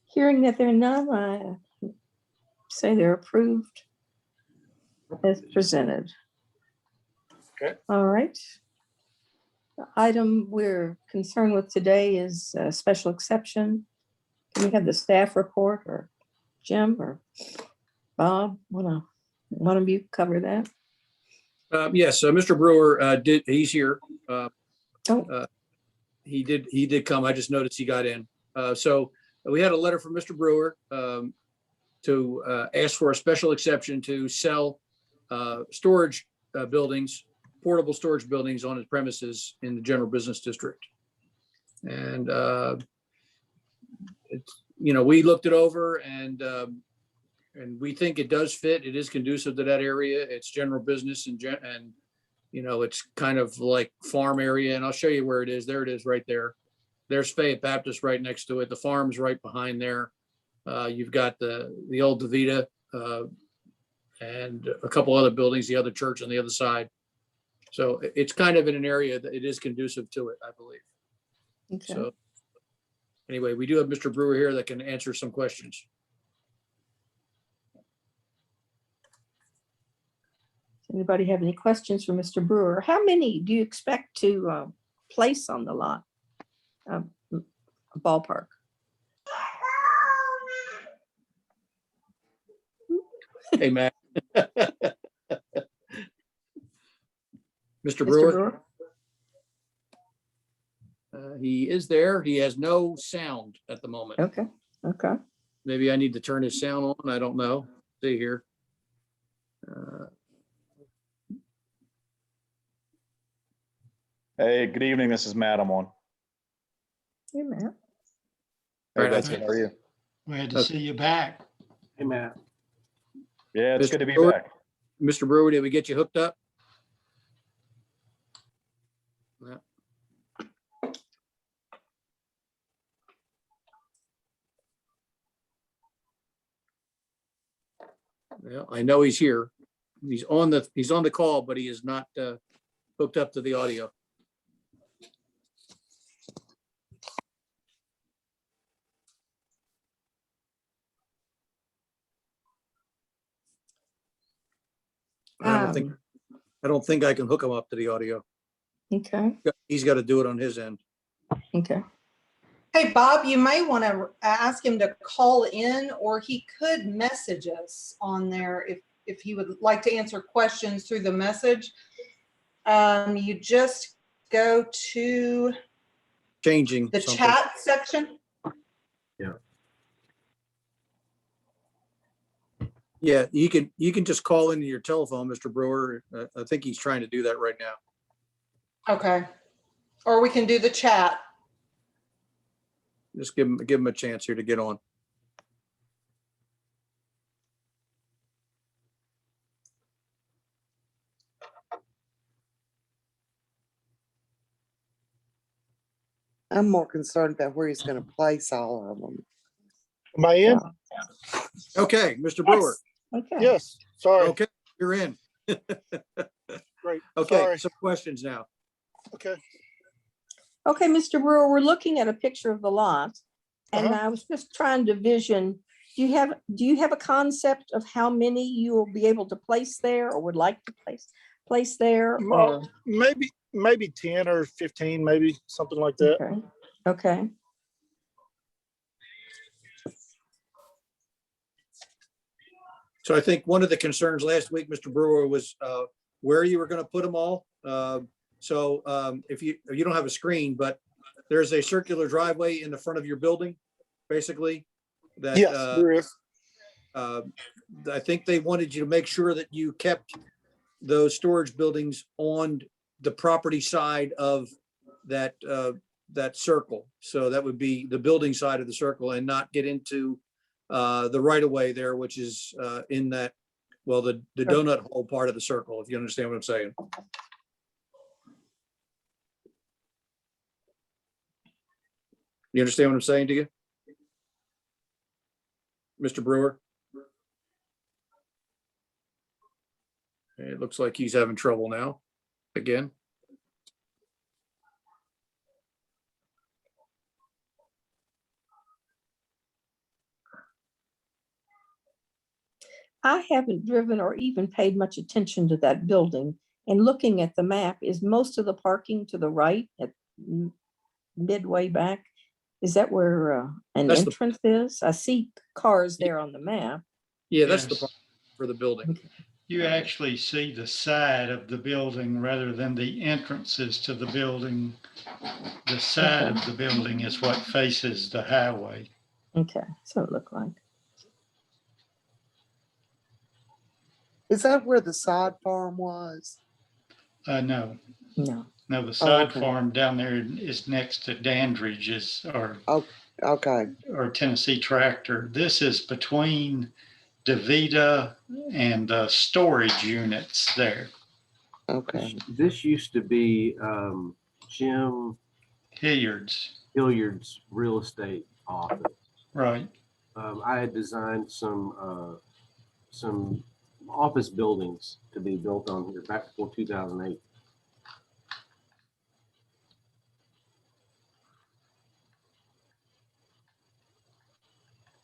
Hearing that there are none, I say they're approved as presented. Okay. All right. The item we're concerned with today is a special exception. Can we have the staff report, or Jim or Bob? One of you cover that? Yes, Mr. Brewer he's here. Oh, He did come. I just noticed he got in. So we had a letter from Mr. Brewer to ask for a special exception to sell storage buildings, portable storage buildings on his premises in the general business district. And we looked it over, and we think it does fit. It is conducive to that area. It's general business and it's kind of like farm area. And I'll show you where it is. There it is right there. There's Fayette Baptist right next to it. The farm's right behind there. You've got the old DeVita and a couple other buildings, the other church on the other side. So it's kind of in an area that it is conducive to it, I believe. okay. So anyway, we do have Mr. Brewer here that can answer some questions. Anybody have any questions for Mr. Brewer? How many do you expect to place on the lot? A ballpark. Hey, Matt. Mr. Mr. Brewer, Brewer? he is there. He has no sound at the moment. Okay, okay. Maybe I need to turn his sound on. I don't know. See here. Hey, good evening. This is Matt. I'm on. Hey, Matt. Hey, Right, Betsy, how are you? Glad to see you back. Hey, Matt. Yeah, it's Mr. good to be Brewer? back. Mr. Brewer, did we get you hooked up? Yeah. Well, I know he's here. He's on the call, but he is not hooked up to the audio. I don't think I can hook him up to the audio. Okay, He's got to do it on his end. okay. Hey, Bob, you may want to ask him to call in, or he could message us on there if he would like to answer questions through the message. You just go to Changing the something. chat section. Yeah, you can just call into your telephone, Mr. Brewer. I think he's trying to do that right now. Okay. Or we can do the chat. Just give him a chance here to get on. I'm more concerned about where he's gonna place all of them. Am I in? Okay, Mr. Brewer. Okay. Yes, sorry. Okay, you're in. Great. Okay, Sorry. some questions now. Okay. Okay, Mr. Brewer, we're looking at a picture of the lot, and Uh-huh. I was just trying to vision, do you have a concept of how many you will be able to place there or would like to place there? Or, Well, maybe 10 or 15, maybe something like that. okay, okay, So I think one of the concerns last week, Mr. Brewer, was where you were going to put them all. So if you don't have a screen, but there's a circular driveway in the front of your building, basically. That Yes, there is. I think they wanted you to make sure that you kept those storage buildings on the property side of that circle. So that would be the building side of the circle, and not get into the right of way there, which is in that, well, the donut hole part of the circle, if you understand what I'm saying. You understand what I'm saying to you? Mr. Brewer? It looks like he's having trouble now, again. I haven't driven or even paid much attention to that building. And looking at the map, is most of the parking to the right at midway back? Is that where an That's the- entrance is? I see cars there on the map. Yeah, that's the Yes. part for the building. You actually see the side of the building rather than the entrances to the building. The side of the building is what faces the highway. Okay, so it looked like. Is that where the sod farm was? No, No. the side okay. farm down there is next to Dandridge's Okay, or Tennessee Tractor. This is between DeVita and the storage units there. okay. This used to be Jim Hilliard's, Hilliard's real estate office. right. I had designed some office buildings to be built on here back before 2008.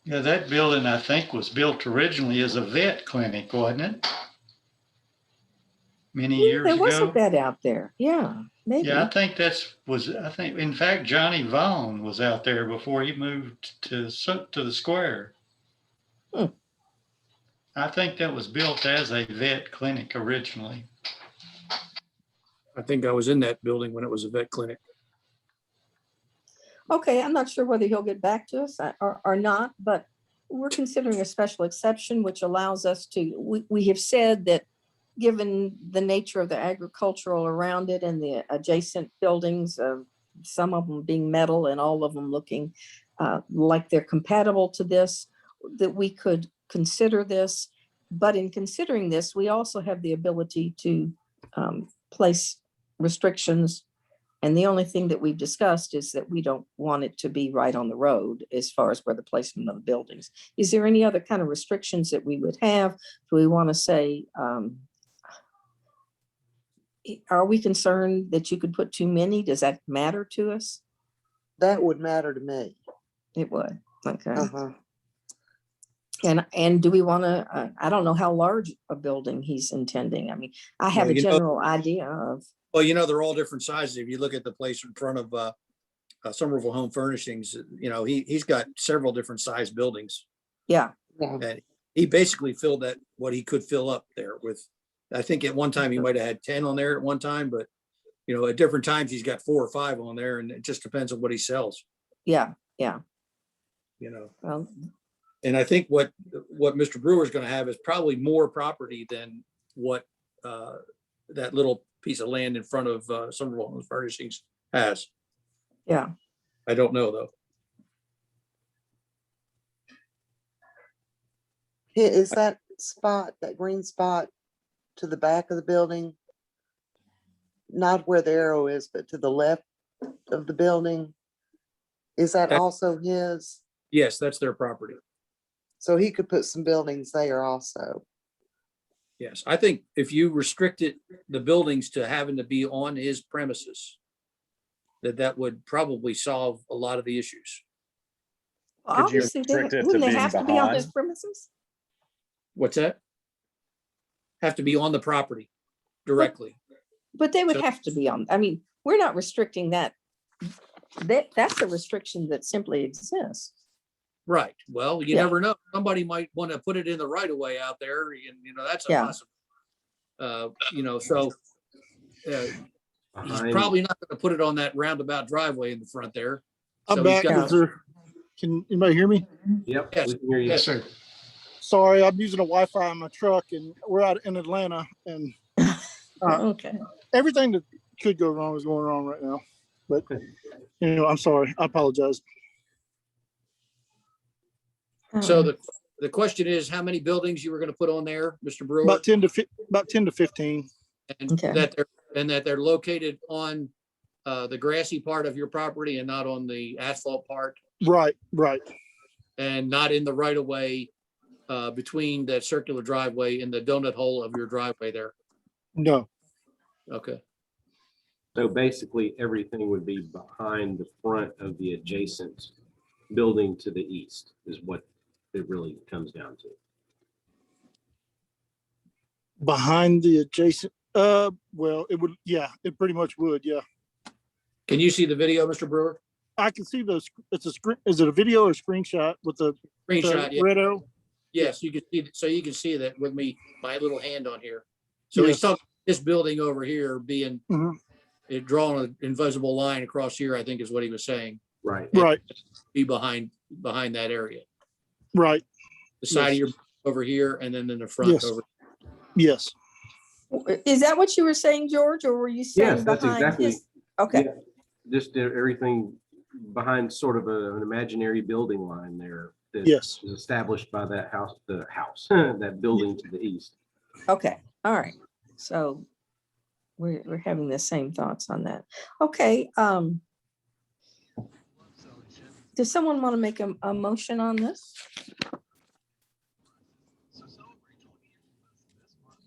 Yeah, that building, I think, was built originally as a vet clinic, wasn't it? Many years There was a ago. bed out there. Yeah, maybe. Yeah, I think in fact, Johnny Vaughn was out there before he moved to the square. Hmm. I think that was built as a vet clinic originally. I think I was in that building when it was a vet clinic. Okay, I'm not sure whether he'll get back to us or not, but we're considering a special exception, which allows us to, we have said that given the nature of the agricultural around it and the adjacent buildings, some of them being metal and all of them looking like they're compatible to this, that we could consider this. But in considering this, we also have the ability to place restrictions. And the only thing that we've discussed is that we don't want it to be right on the road as far as where the placement of the buildings. Is there any other kind of restrictions that we would have? Do we want to say, are we concerned that you could put too many? Does that matter to us? That would matter to me. It would. Okay. Uh-huh. And do we want to, I don't know how large a building he's intending. I mean, I have Well, a general idea of, Well, they're all different sizes. If you look at the place in front of Somerville Home Furnishings, he's got several different size buildings. yeah, Yeah. And he basically filled that, what he could fill up there with. I think at one time he might have had 10 on there at one time, but at different times he's got 4 or 5 on there, and it just depends on what he sells, yeah. Well, And I think what Mr. Brewer is going to have is probably more property than what that little piece of land in front of Somerville Home Furnishings has. yeah. I don't know though. Is that spot, that green spot to the back of the building? Not where the arrow is, but to the left of the building? Is that That- also his? Yes, that's their property. So he could put some buildings there also. Yes, I think if you restricted the buildings to having to be on his premises, that would probably solve a lot of the issues. Well, Could you obviously, restrict it to wouldn't they being have to be on his behind? premises? What's that? Have to be on the property directly. But they would So- have to be on, I mean, we're not restricting that. That's a restriction that simply exists. Right. Well, you Yeah. never know. Somebody might want to put it in the right of way out there and, that's a Yeah. possible. So he's Behind- probably not going to put it on that roundabout driveway in the front there. So I'm he's back. got- Is there- Can anybody hear me? Yep, Yes. we can hear you. Yes, sir. Sorry, I'm using a Wi-Fi in my truck and we're out in Atlanta and Okay. everything that could go wrong is going wrong right now. But I'm sorry. I apologize. So the question is, how many buildings you were going to put on there, Mr. Brewer? About 10 to 15. And Okay. that they're located on the grassy part of your property and not on the asphalt part, Right. and not in the right of way between that circular driveway and the donut hole of your driveway there. No. Okay. So basically, everything would be behind the front of the adjacent building to the east is what it really comes down to. Behind the adjacent, well, it would, yeah, it pretty much would, yeah. Can you see the video, Mr. Brewer? I can see those, it's a screen, is it a video or a screenshot with the Screenshot, yeah. red arrow? Yes, you can see, so you can see that with me, my little hand on here. So he's Yes. talking, this building over here being, Mhm. it drawing an invisible line across here, I think is what he was saying, Right. Right, be behind that area. right, The side of Yes. your, over here, and then in the front Yes. over. yes. Is that what you were saying, George, or were you saying Yes, that's behind exactly. his? Okay, Yeah, just everything behind sort of an imaginary building line there. That Yes. is established by that house, that building to the east. okay, all right. So we're having the same thoughts on that. Okay, does someone want to make a motion on this?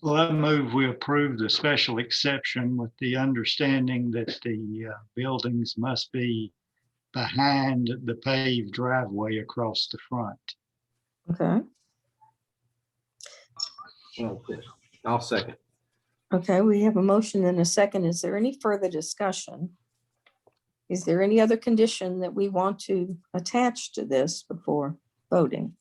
Well, I move we approve the special exception with the understanding that the buildings must be behind the paved driveway across the front. Okay, Okay. I'll second. okay, we have a motion and a second. Is there any further discussion? Is there any other condition that we want to attach to this before voting?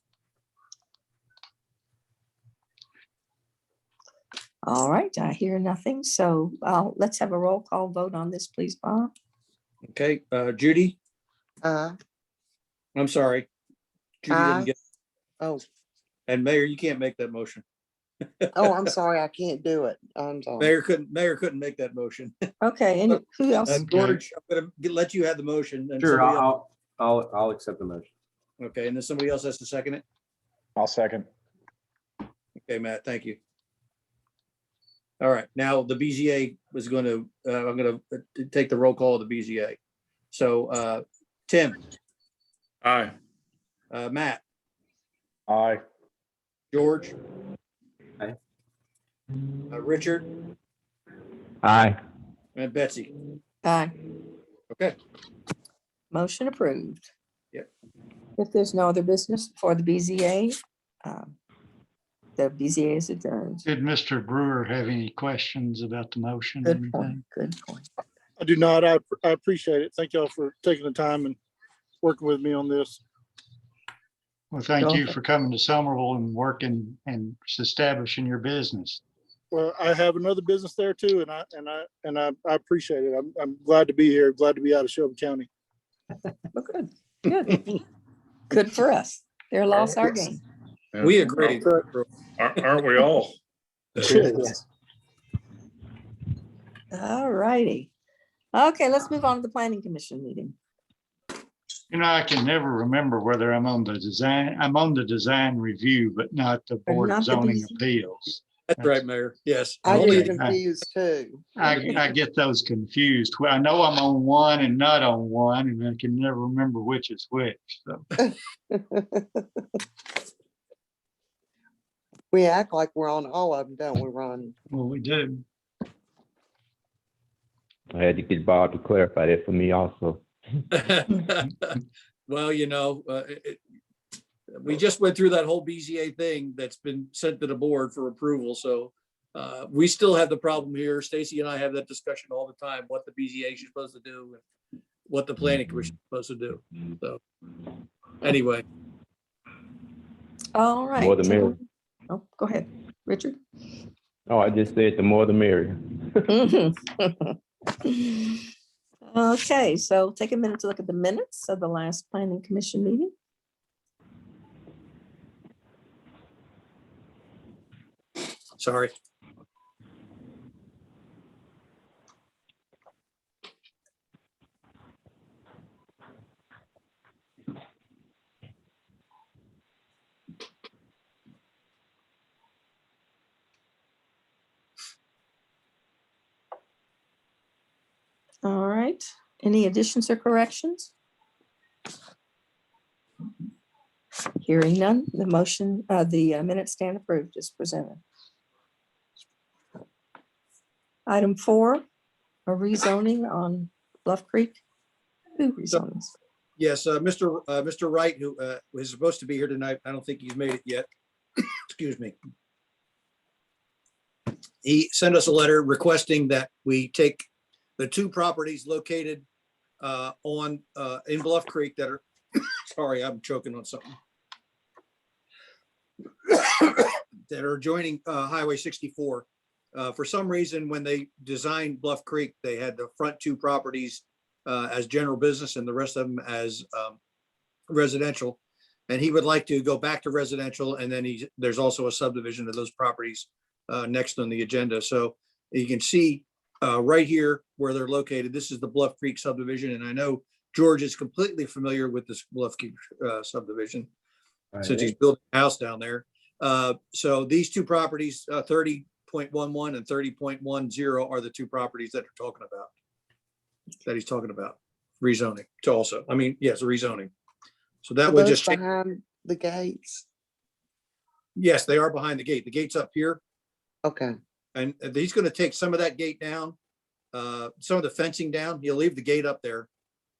All right, I hear nothing, so let's have a roll call vote on this, please, Bob. Okay, Judy, Uh, I'm sorry. Judy Aye. didn't get, oh, and Mayor, you can't make that motion. oh, I'm sorry, I can't do it. I'm sorry. Mayor couldn't make that motion. Okay, and who else? George, I'm gonna let you have the motion. And Sure, somebody else- I'll accept the motion. Okay, and then somebody else has to second it? I'll second. Okay, Matt, thank you. All right, now the BZA was gonna, I'm gonna take the roll call of the BZA. So, Tim, Aye. Matt, Aye. George. Aye. Richard Aye. and Betsy. Aye. Okay, Motion approved. Yep. If there's no other business for the BZA, the BZA is adjourned. Did Mr. Brewer have any questions about the motion or Good point, anything? good point. I do not. I appreciate it. Thank y'all for taking the time and working with me on this. Well, thank you Okay. for coming to Somerville and working and establishing your business. Well, I have another business there too, and I appreciate it. I'm glad to be here. Glad to be out of Shelby County. Well, good, good. Good for us. Their loss, our gain. we agree. Aren't we all? Yes. All righty. Okay, let's move on to the planning commission meeting. You know, I can never remember whether I'm on the design review, but not the Board not of the Zoning BZ. Appeals. That's right, Mayor. Yes. I Okay. get confused too. I get those confused. Well, I know I'm on one and not on one, and I can never remember which is which. So We act like we're on all of them, don't we, Ron? well, we do. I had to get Bob to clarify that for me also. Well, we just went through that whole BZA thing that's been sent to the board for approval, so we still have the problem here. Stacy and I have that discussion all the time, what the BZA is supposed to do, and what the planning commission is supposed to do. So, anyway, All right. More the merrier. Oh, go ahead, Richard. Oh, I just said the more the merrier. Okay, so take a minute to look at the minutes of the last planning commission meeting. sorry. All right, any additions or corrections? Hearing none, the motion, the minutes stand approved as presented. Item 4, a rezoning on Bluff Creek. Who rezonings? Yes, Mr. Wright, who is supposed to be here tonight, I don't think he's made it yet. Excuse me. he sent us a letter requesting that we take the two properties located in Bluff Creek that are, sorry, I'm choking on something. That are adjoining Highway 64. For some reason, when they designed Bluff Creek, they had the front two properties as general business and the rest of them as residential. And he would like to go back to residential, and then there's also a subdivision of those properties next on the agenda. So you can see right here where they're located. This is the Bluff Creek subdivision, and I know George is completely familiar with this Bluff Creek subdivision since he's building a house down there. So these two properties, 30.11 and 30.10 are the two properties that he's talking about rezoning to also, yes, rezoning. So that Are would those just change. behind the gates? Yes, they are behind the gate. The gate's up here, Okay, and he's going to take some of that gate down, some of the fencing down. He'll leave the gate up there,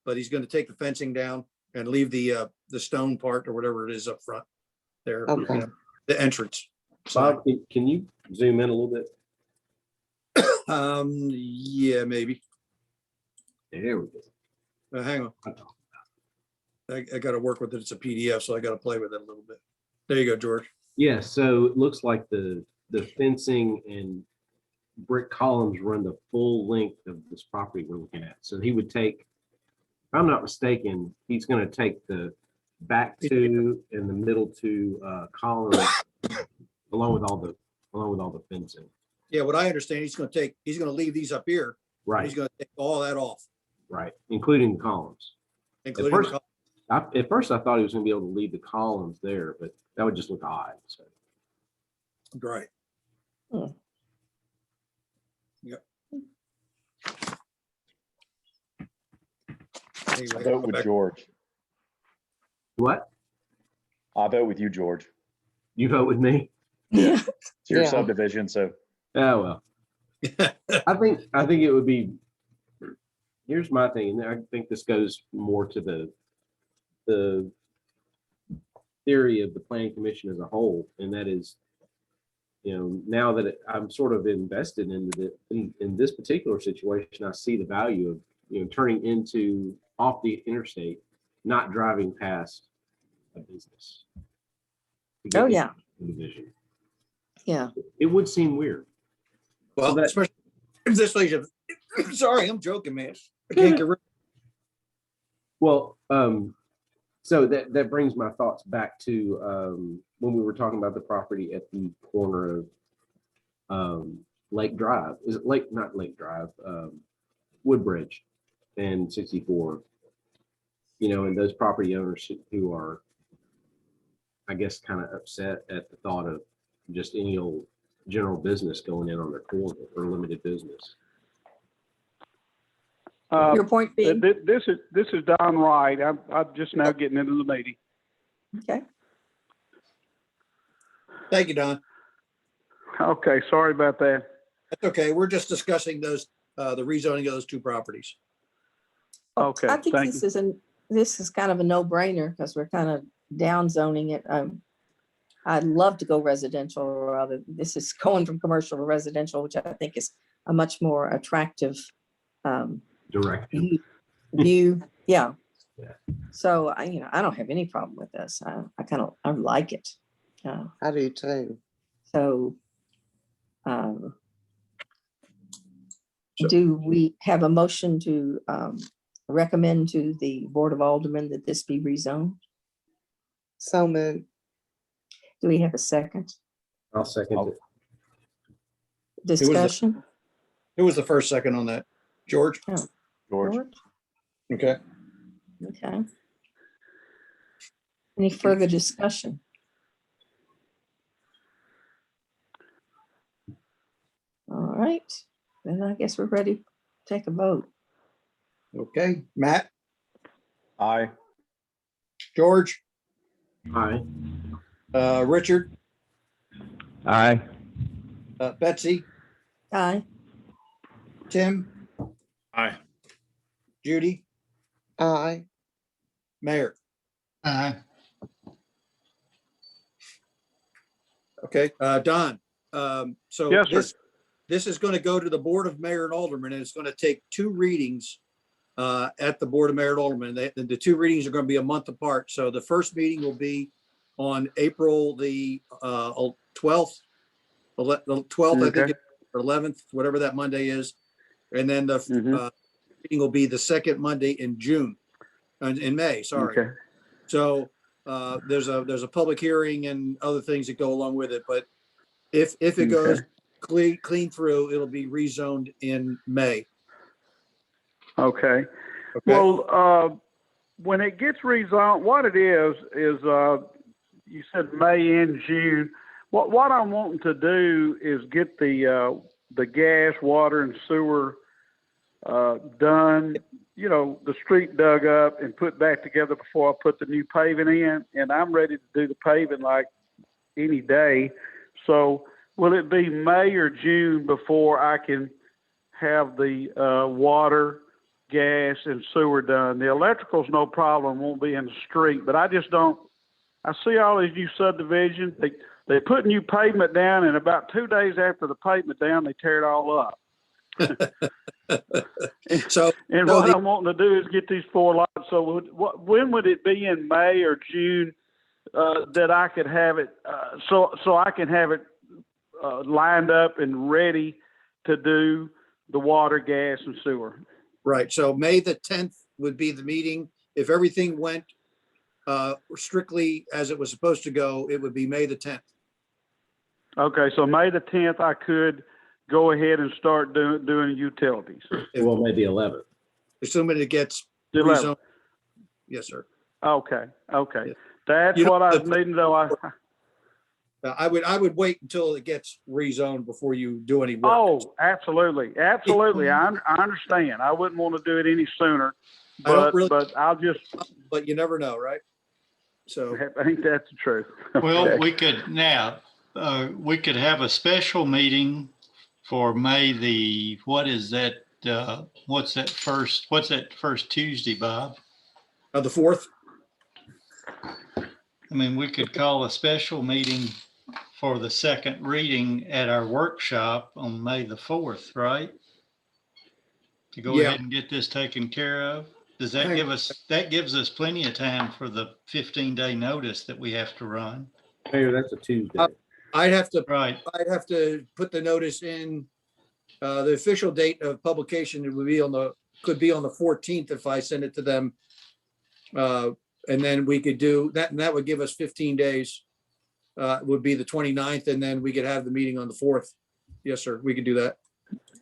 but he's going to take the fencing down and leave the stone part or whatever it is up front there, Okay. the entrance. side. Bob, can you zoom in a little bit? Yeah, maybe. There we go. Hang on. I got to work with it. It's a PDF, so I got to play with it a little bit. There you go, George. Yeah, so it looks like the fencing and brick columns run the full length of this property we're looking at. So he would take, if I'm not mistaken, he's going to take the back two and the middle two columns along with all the fencing. Yeah, what I understand, he's going to leave these up here. Right, He's going to take all that off, right, including the columns. including first- the At first, I thought he was going to be able to leave the columns there, but that would just look odd. So right. Hmm. Yep. I Anyway, vote with back- George. what? I vote with you, George. You vote with me? Yeah. It's your Yeah. subdivision, so Oh, well. I think it would be, here's my thing, and I think this goes more to the theory of the planning commission as a whole, and that is, now that I'm sort of invested in this particular situation, I see the value of, turning into off the interstate, not driving past a business. to get Oh, into yeah. the division. Yeah. It would seem weird. Well, that- especially this way. Sorry, I'm joking, man. I can't get rid. Well, so that brings my thoughts back to when we were talking about the property at the corner of Lake Drive. Is it not Lake Drive, Woodbridge and 64. And those property owners who are, I guess, kind of upset at the thought of just any old general business going in on their corner or limited business. Your point being, This is Don Wright. I'm just now getting into the meeting. okay. Thank you, Don. Okay, sorry about that. That's okay. We're just discussing the rezoning of those two properties. Well, Okay, I think thank this is kind of a no-brainer because we're kind of down zoning it. I'd love to go residential, or rather, this is going from commercial to residential, which I think is a much more attractive Direction. view. Yeah. Yeah. So I don't have any problem with this. I like it. I do too. So do we have a motion to recommend to the Board of Aldermen that this be rezoned? So moved. Do we have a second? I'll second it. Discussion? Who was the first second on that? George? George. George? Okay. Okay. Any further discussion? All right, then I guess we're ready to take a vote. Okay. Matt, Aye. George, Aye. Richard, Aye. Betsy, Aye. Tim, Aye. Judy, Aye. Mayor. Aye. Okay, Don, So Yes, sir. this is going to go to the Board of Mayor and Aldermen, and it's going to take 2 readings at the Board of Mayor and Aldermen. The 2 readings are going to be a month apart. So the first meeting will be on April the 12th, the 12th, I think, Okay. or 11th, whatever that Monday is. And then the Mhm. meeting will be the second Monday in June, in May, sorry. Okay. So there's a public hearing and other things that go along with it, but if it goes clean through, it'll be rezoned in May. Okay. Okay, Well, when it gets rezoned, what it is you said May and June. What I'm wanting to do is get the gas, water, and sewer done. You know, the street dug up and put back together before I put the new paving in, and I'm ready to do the paving like any day. So, will it be May or June before I can have the water, gas, and sewer done? The electrical's no problem, won't be in the street, but I just don't. I see all these new subdivisions. They put new pavement down, and about 2 days after the pavement down, they tear it all up. so And So what the- I'm wanting to do is get these 4 lots. So when would it be in May or June that I could have it, so I can have it lined up and ready to do the water, gas, and sewer? right, so May the 10th would be the meeting. If everything went strictly as it was supposed to go, it would be May the 10th. Okay, so May the 10th, I could go ahead and start doing utilities. Well, maybe 11th. Assuming it gets The 11th. rezoned. Yes, sir. Okay. Yeah. That's You know, what I the- need to know. I would wait until it gets rezoned before you do any work. Oh, absolutely. I understand. I wouldn't want to do it any sooner, I don't but, really- but I'll just, But you never know, right? So, I think that's the truth. Well, Okay. we could have a special meeting for May the, what is that? What's that first Tuesday, Bob? the 4th, I mean, we could call a special meeting for the second reading at our workshop on May the 4th, right? To go Yeah. ahead and get this taken care of. Does that Right. that gives us plenty of time for the 15-day notice that we have to run? Mayor, that's a Tuesday. I'd have to Right. put the notice in. The official date of publication would be could be on the 14th if I send it to them. And then we could do that, and that would give us 15 days. Would be the 29th, and then we could have the meeting on the 4th. Yes, sir, we could do that.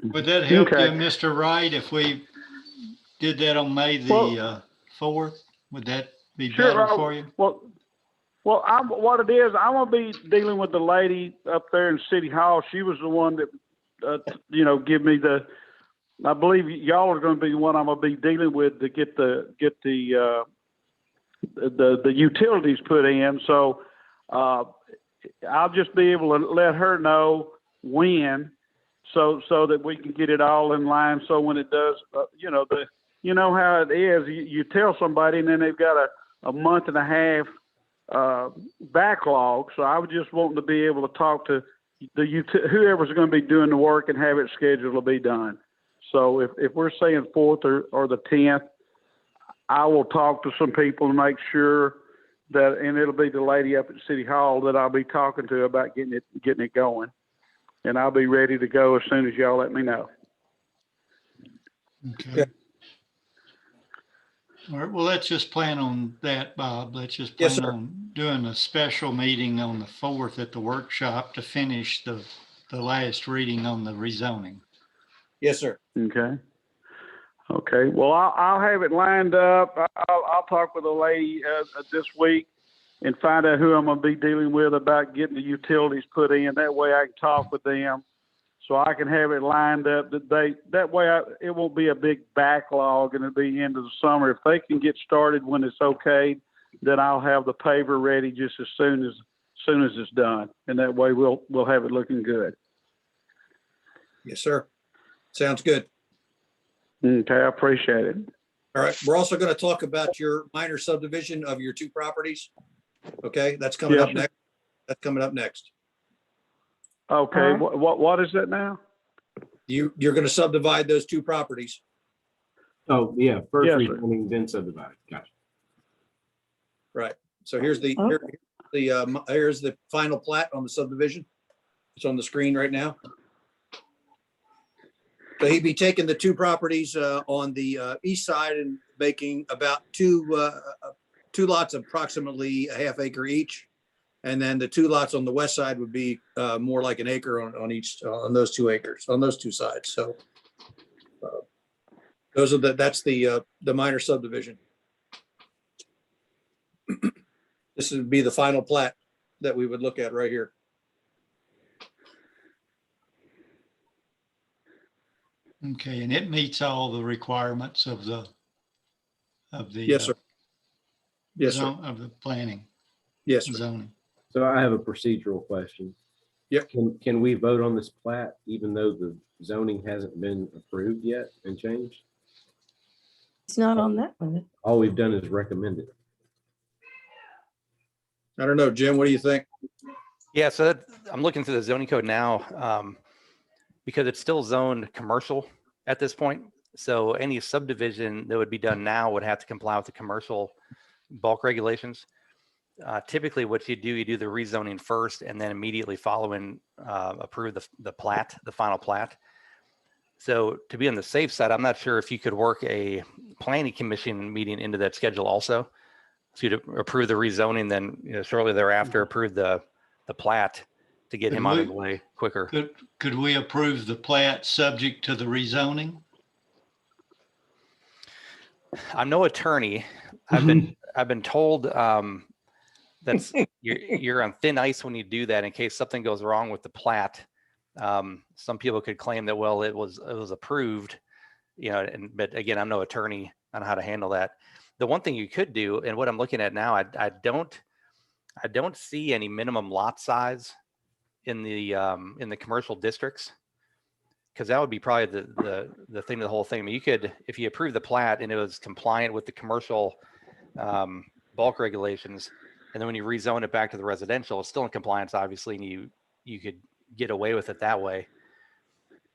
Would that help you, Okay. Mr. Wright, if we did that on May the 4th? Would that be Sure, better for you? Well, what it is, I'm gonna be dealing with the lady up there in City Hall. She was the one that, give me I believe y'all are gonna be the one I'm gonna be dealing with to get the utilities put in. So, I'll just be able to let her know when, so that we can get it all in line. So when it does, you know how it is. You tell somebody, and then they've got a month and a half backlog. So I was just wanting to be able to talk to whoever's going to be doing the work and have it scheduled to be done. So if we're saying 4th or the 10th, I will talk to some people to make sure that, and it'll be the lady up at City Hall that I'll be talking to about getting it going. And I'll be ready to go as soon as y'all let me know. Okay. All right, well, let's just plan on that, Bob. Let's just Yes, plan sir. on doing a special meeting on the 4th at the workshop to finish the last reading on the rezoning. Yes, sir. Okay. Well, I'll have it lined up. I'll talk with the lady this week and find out who I'm going to be dealing with about getting the utilities put in. That way I can talk with them, so I can have it lined up that way it won't be a big backlog, and it'll be end of the summer. If they can get started when it's okay, then I'll have the paver ready just as soon as it's done, and that way we'll have it looking good. Yes, sir. Sounds good. Okay, I appreciate it. All right, we're also going to talk about your minor subdivision of your 2 properties. Okay, that's coming Yes, up sir. next. That's coming up next. Okay, Alright. what is that now? You're going to subdivide those two properties. Oh, yeah, first Yes, sir. rezoning, then subdivided. Gotcha. Right. So here's the, here's the final plat on the subdivision. It's on the screen right now. So he'd be taking the two properties on the east side and making about two lots approximately a half acre each. And then the two lots on the west side would be more like an acre on each, on those 2 acres, on those two sides. So those are that's the minor subdivision. This would be the final plat that we would look at right here. Okay, and it meets all the requirements of the Yes, sir. Yes, sir. of the planning Yes, sir. zoning. So I have a procedural question. Yep. Can we vote on this plat even though the zoning hasn't been approved yet and changed? It's not on that one. All we've done is recommend it. I don't know, Jim, what do you think? Yeah, so I'm looking through the zoning code now because it's still zoned commercial at this point. So any subdivision that would be done now would have to comply with the commercial bulk regulations. Typically what you do the rezoning first and then immediately following approve the plat, the final plat. So to be on the safe side, I'm not sure if you could work a planning commission meeting into that schedule also. So you'd approve the rezoning, then shortly thereafter approve the plat to get him out of the way quicker. Could we approve the plat subject to the rezoning? I'm no attorney. I've been told that's you're on thin ice when you do that in case something goes wrong with the plat. Some people could claim that, well, it was approved, but again, I'm no attorney on how to handle that. The one thing you could do, and what I'm looking at now, I don't see any minimum lot size in the commercial districts, because that would be probably the thing of the whole thing. I mean, you could, if you approve the plat and it was compliant with the commercial bulk regulations, and then when you rezone it back to the residential, it's still in compliance, obviously, and you could get away with it that way.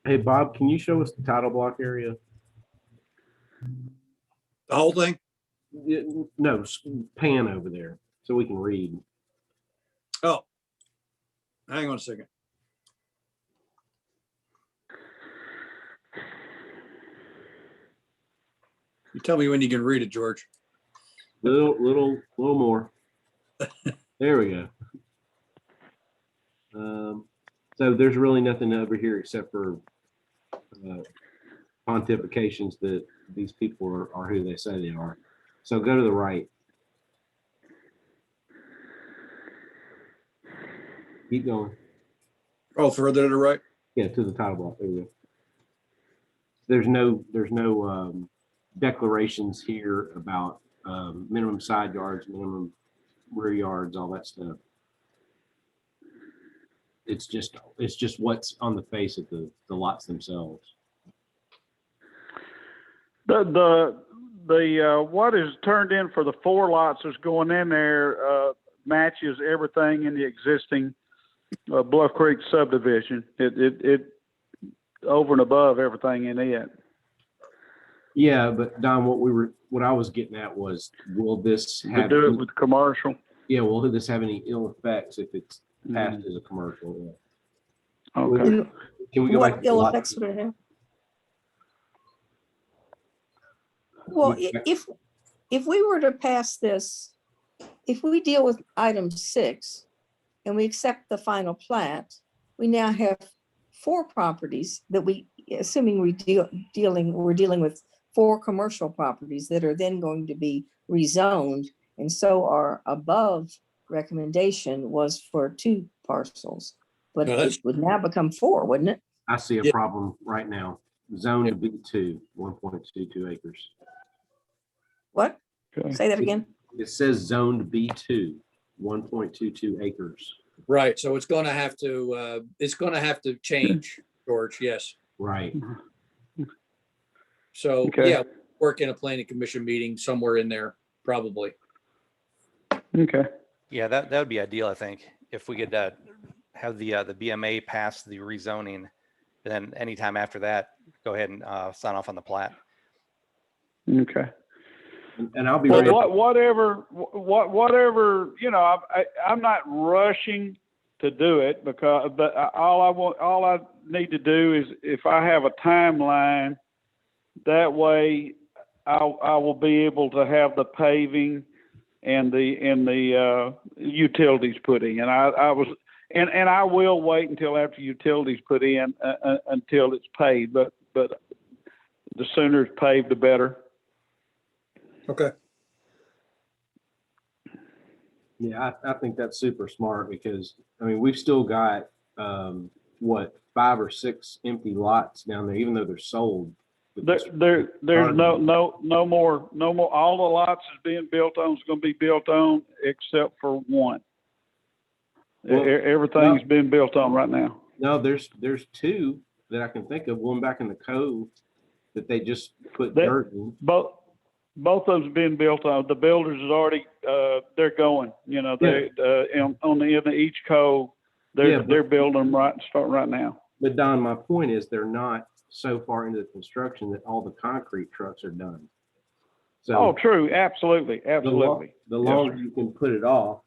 Hey, Bob, can you show us the title block area? The whole thing? No, pan over there so we can read. Oh, hang on a second. You tell me when you can read it, George. Little more. There we go. So there's really nothing over here except for pontifications that these people are who they say they are. So go to the right. Keep going. Oh, further to the right? Yeah, to the title block. There we go. There's no declarations here about minimum side yards, minimum rear yards, all that stuff. It's just what's on the face of the lots themselves. The what is turned in for the 4 lots that's going in there matches everything in the existing Bluff Creek subdivision. It over and above everything in it. Yeah, but Don, what I was getting at was, will this To have? do it with commercial. Yeah, will this have any ill effects if it's passed as a commercial? Yeah. Okay. Can we go back What to ill lot? effects would it have? Well, if we were to pass this, if we deal with item 6 and we accept the final plat, we now have 4 properties that assuming we're dealing with 4 commercial properties that are then going to be rezoned. And so our above recommendation was for 2 parcels, but No, it that's- would now become 4, wouldn't it? I see a Yeah. problem right now. Zone to B2, 1.22 acres. What? Okay. Say that again. It says zoned B2, 1.22 acres. Right, so it's gonna have to change, George, yes. Right. So, Okay. yeah, work in a planning commission meeting somewhere in there, probably. Okay. Yeah, that would be ideal, I think, if we could have the BMA pass the rezoning. And then anytime after that, go ahead and sign off on the plat. Okay. And I'll be Well, ready. whatever, I'm not rushing to do it but all I need to do is if I have a timeline, that way I will be able to have the paving and the utilities put in. And I will wait until after utilities put in until it's paved, but the sooner it's paved, the better. Okay. Yeah, I think that's super smart because, I mean, we've still got, 5 or 6 empty lots down there, even though they're sold. There's no more. All the lots is being built on is going to be built on except for one. Well, Everything's been built on right now. No, there's 2 that I can think of, one back in the cove that they just put dirt in. Both of them's been built on. The builders is already, they're going, they, on the end of each cove, they're building them starting right now. But Don, my point is they're not so far into the construction that all the concrete trucks are done. So Oh, true. Absolutely. the longer you can put it off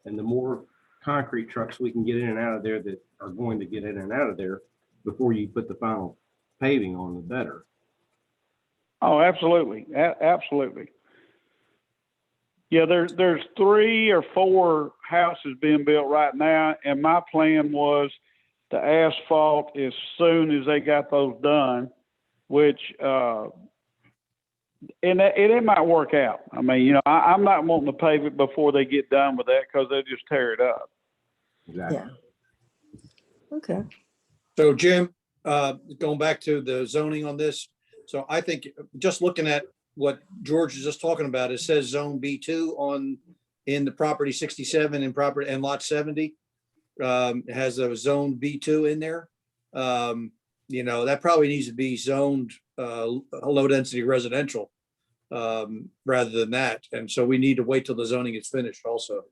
and the more concrete trucks we can get in and out of there that are going to get in and out of there before you put the final paving on, the better. Oh, absolutely. Absolutely. Yeah, there's 3 or 4 houses being built right now, and my plan was to asphalt as soon as they got those done, which and it might work out. I mean, I'm not wanting to pave it before they get done with that because they'll just tear it up. Exactly. Yeah. Okay. So Jim, going back to the zoning on this. So I think just looking at what George is just talking about, it says zone B2 in the property 67 and lot 70. It has a zone B2 in there. That probably needs to be zoned low density residential rather than that. And so we need to wait till the zoning is finished also.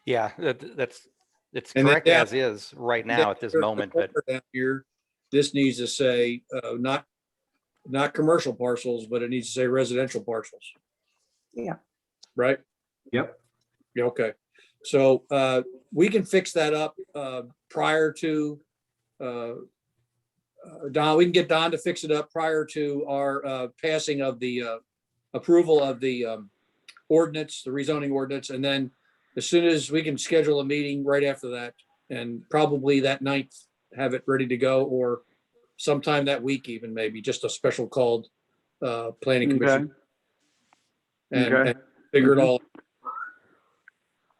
Yeah, it's And then correct down- as is right now at this moment, but Down here, this needs to say, not commercial parcels, but it needs to say residential parcels. Yeah. Right? Yep. Yeah, okay. So we can fix that up prior to Don, we can get Don to fix it up prior to our passing of the approval of the ordinance, the rezoning ordinance. And then as soon as we can schedule a meeting right after that, and probably that night, have it ready to go, or sometime that week even, maybe just a special called planning commission. And figure it all.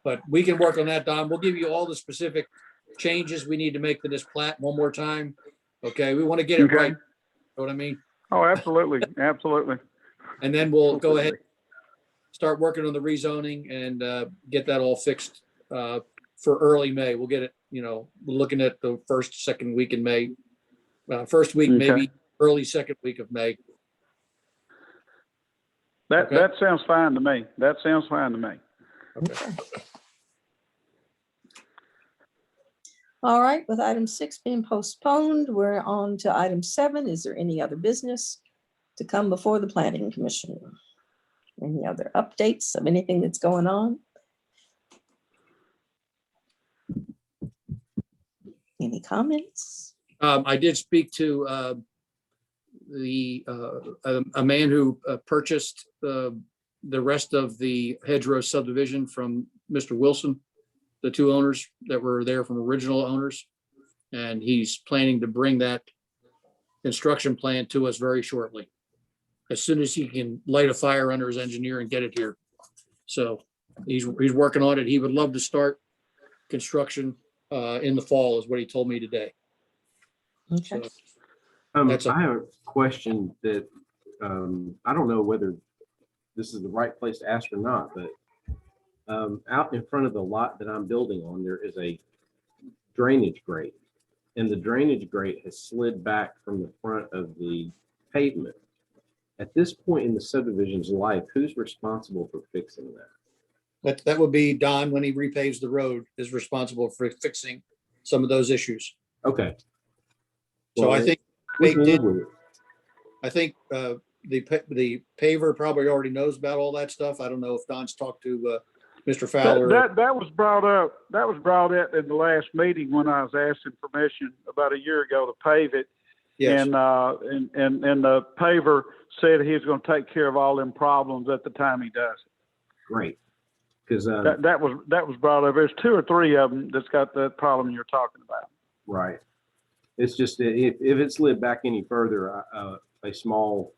But we can work on that, Don. We'll give you all the specific changes we need to make to this plat one more time. Okay, we want to get it right. You know what I mean? Oh, absolutely. Absolutely. And then we'll go ahead, start working on the rezoning and get that all fixed for early May. We'll get it, we're looking at the first, second week in May. First week, maybe early second week of May. That sounds fine to me. Okay. All right, with item 6 being postponed, we're on to item 7. Is there any other business to come before the planning commission? Any other updates of anything that's going on? Any comments? I did speak to a man who purchased the rest of the Hedgerow subdivision from Mr. Wilson, the 2 owners that were there from original owners. And he's planning to bring that construction plan to us very shortly, as soon as he can light a fire under his engineer and get it here. So he's working on it. He would love to start construction in the fall, is what he told me today. Okay. So, I have a question that I don't know whether this is the right place to ask or not, but out in front of the lot that I'm building on, there is a drainage grate, and the drainage grate has slid back from the front of the pavement. At this point in the subdivision's life, who's responsible for fixing that? that would be Don, when he repaves the road, is responsible for fixing some of those issues. Okay. So I Well, think we baked can live in, with it. I think the paver probably already knows about all that stuff. I don't know if Don's talked to Mr. Fowler. That was brought up. That was brought up in the last meeting when I was asking permission about a year ago to pave it. Yes. And the paver said he was going to take care of all them problems at the time he does it. Great. Because, That was brought up. There's 2 or 3 of them that's got that problem you're talking about. right. It's just that if it slid back any further, a small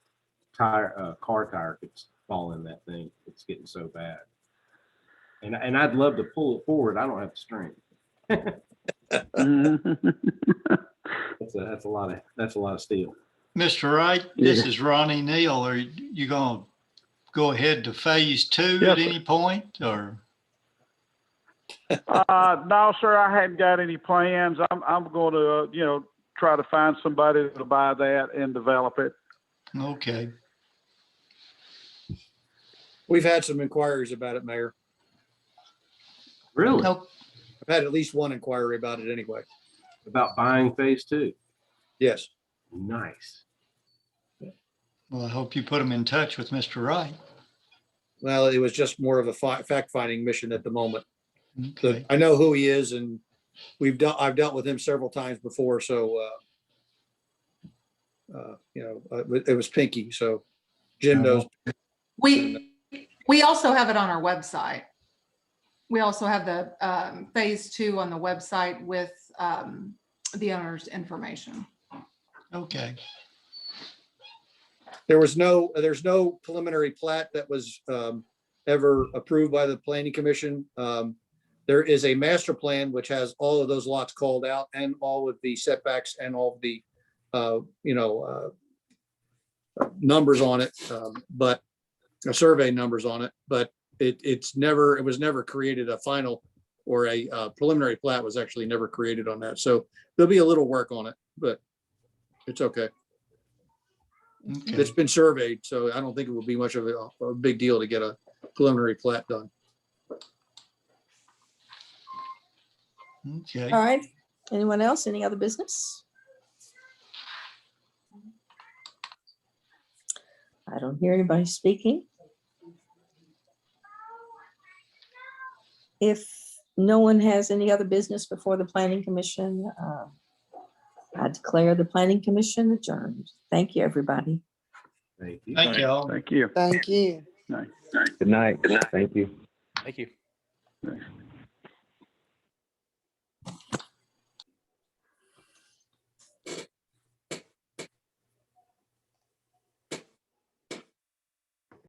tire, car tire could fall in that thing. It's getting so bad. And I'd love to pull it forward. I don't have the strength. That's a lot of steel. Mr. Wright, this is Ronnie Neal. Are you going to go ahead to phase 2 Yes, at sir. any point or? No, sir, I hadn't got any plans. I'm going to, try to find somebody to buy that and develop it. Okay. We've had some inquiries about it, Mayor. Really? Nope. I've had at least one inquiry about it anyway. About buying phase 2. Yes. Nice. Well, I hope you put them in touch with Mr. Wright. Well, it was just more of a fact-finding mission at the moment. Okay. I know who he is, and I've dealt with him several times before, so it was Pinky, so Jim knows. We also have it on our website. We also have the phase 2 on the website with the owner's information. Okay. There's no preliminary plat that was ever approved by the planning commission. There is a master plan which has all of those lots called out and all of the setbacks and all of the numbers on it, but survey numbers on it, but it was never created a final or a preliminary plat was actually never created on that. So there'll be a little work on it, but it's okay. Okay. It's been surveyed, so I don't think it will be much of a big deal to get a preliminary plat done. Okay. All right. Anyone else? Any other business? I don't hear anybody speaking. If no one has any other business before the planning commission, I declare the planning commission adjourned. Thank you, everybody. Thank you. Thank you all. Thank you. Thank you. Good night. Thank you. Thank you.